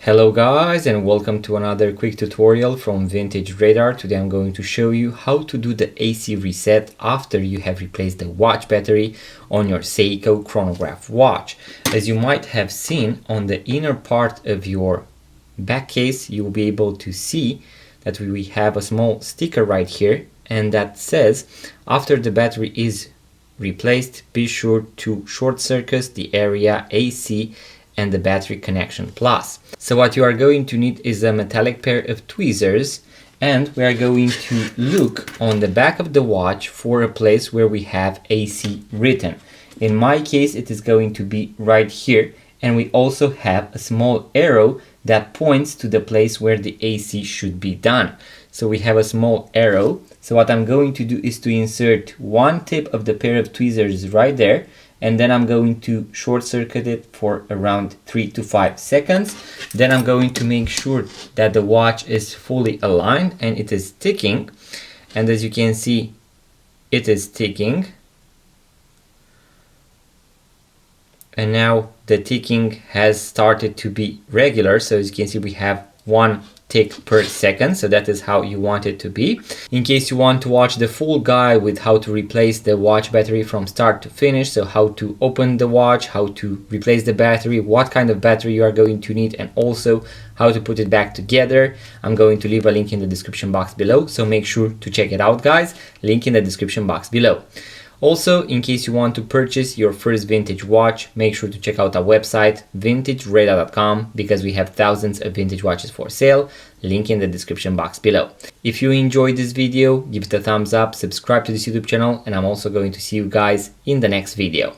Hello guys, and welcome to another quick tutorial from Vintage Radar. Today I'm going to show you how to do the AC reset after you have replaced the watch battery on your Seiko Chronograph watch. As you might have seen on the inner part of your back case, you will be able to see that we have a small sticker right here, and that says after the battery is replaced, be sure to short circuit the area AC and the battery connection plus. So what you are going to need is a metallic pair of tweezers, and we are going to look on the back of the watch for a place where we have AC written. In my case it is going to be right here, and we also have a small arrow that points to the place where the AC should be done. So we have a small arrow. So what I'm going to do is to insert one tip of the pair of tweezers right there, and then I'm going to short circuit it for around 3 to 5 seconds. Then I'm going to make sure that the watch is fully aligned and it is ticking, and as you can see it is ticking, and now the ticking has started to be regular. So as you can see we have one tick per second, so that is how you want it to be. In case you want to watch the full guide with how to replace the watch battery from start to finish, so how to open the watch, how to replace the battery, what kind of battery you are going to need, and also how to put it back together, I'm going to leave a link in the description box below, so make sure to check it out guys. Link in the description box below. Also, in case you want to purchase your first vintage watch, make sure to check out our website vintageradar.com, because we have thousands of vintage watches for sale. Link in the description box below. If you enjoyed this video, give it a thumbs up, subscribe to this YouTube channel, and I'm also going to see you guys in the next video.